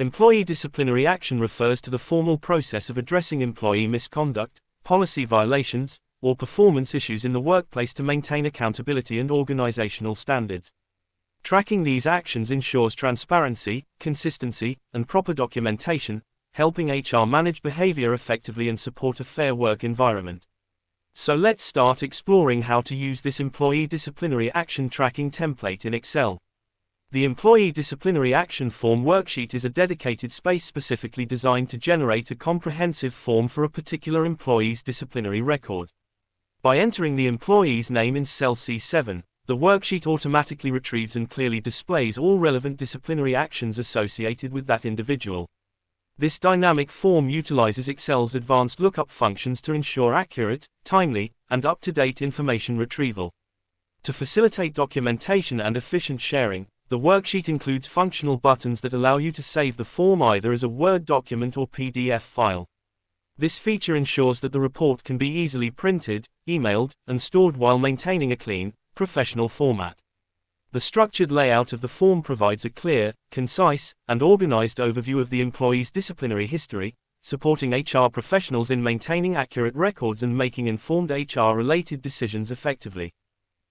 Employee disciplinary action refers to the formal process of addressing employee misconduct, policy violations, or performance issues in the workplace to maintain accountability and organizational standards. Tracking these actions ensures transparency, consistency, and proper documentation, helping HR manage behavior effectively and support a fair work environment. So let's start exploring how to use this employee disciplinary action tracking template in Excel. The Employee Disciplinary Action Form worksheet is a dedicated space specifically designed to generate a comprehensive form for a particular employee's disciplinary record. By entering the employee's name in cell C7, the worksheet automatically retrieves and clearly displays all relevant disciplinary actions associated with that individual. This dynamic form utilizes Excel's advanced lookup functions to ensure accurate, timely, and up-to-date information retrieval. To facilitate documentation and efficient sharing, the worksheet includes functional buttons that allow you to save the form either as a Word document or PDF file. This feature ensures that the report can be easily printed, emailed, and stored while maintaining a clean, professional format. The structured layout of the form provides a clear, concise, and organized overview of the employee's disciplinary history, supporting HR professionals in maintaining accurate records and making informed HR-related decisions effectively.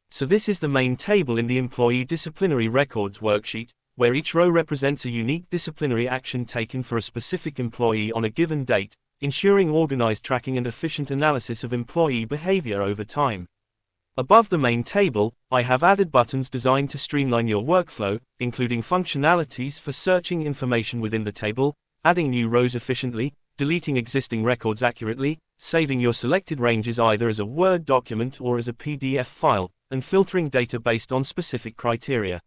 So this is the main table in the Employee Disciplinary Records worksheet, where each row represents a unique disciplinary action taken for a specific employee on a given date, ensuring organized tracking and efficient analysis of employee behavior over time. Above the main table, I have added buttons designed to streamline your workflow, including functionalities for searching information within the table, adding new rows efficiently, deleting existing records accurately, saving your selected ranges either as a Word document or as a PDF file, and filtering data based on specific criteria.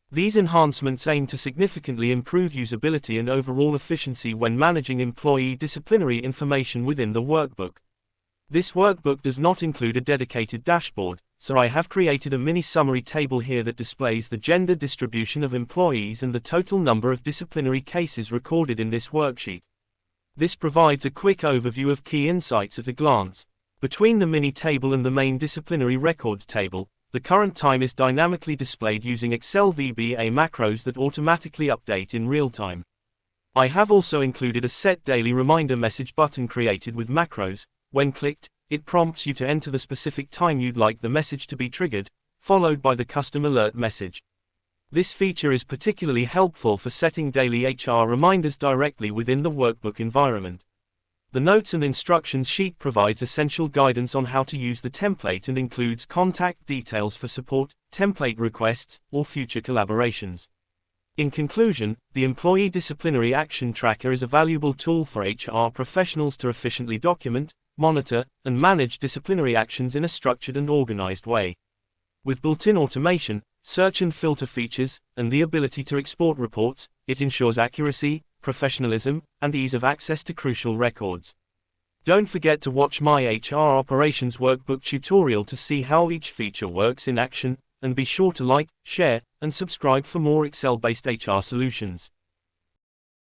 These enhancements aim to significantly improve usability and overall efficiency when managing employee disciplinary information within the workbook. This workbook does not include a dedicated dashboard, so I have created a mini summary table here that displays the gender distribution of employees and the total number of disciplinary cases recorded in this worksheet. This provides a quick overview of key insights at a glance. Between the mini table and the main disciplinary records table, the current time is dynamically displayed using Excel VBA macros that automatically update in real time. I have also included a set daily reminder message button created with macros. When clicked, it prompts you to enter the specific time you'd like the message to be triggered, followed by the custom alert message. This feature is particularly helpful for setting daily HR reminders directly within the workbook environment. The Notes and Instructions sheet provides essential guidance on how to use the template and includes contact details for support, template requests, or future collaborations. In conclusion, the Employee Disciplinary Action Tracker is a valuable tool for HR professionals to efficiently document, monitor, and manage disciplinary actions in a structured and organized way. With built-in automation, search and filter features, and the ability to export reports, it ensures accuracy, professionalism, and ease of access to crucial records. Don't forget to watch my HR Operations Workbook tutorial to see how each feature works in action, and be sure to like, share, and subscribe for more Excel-based HR solutions.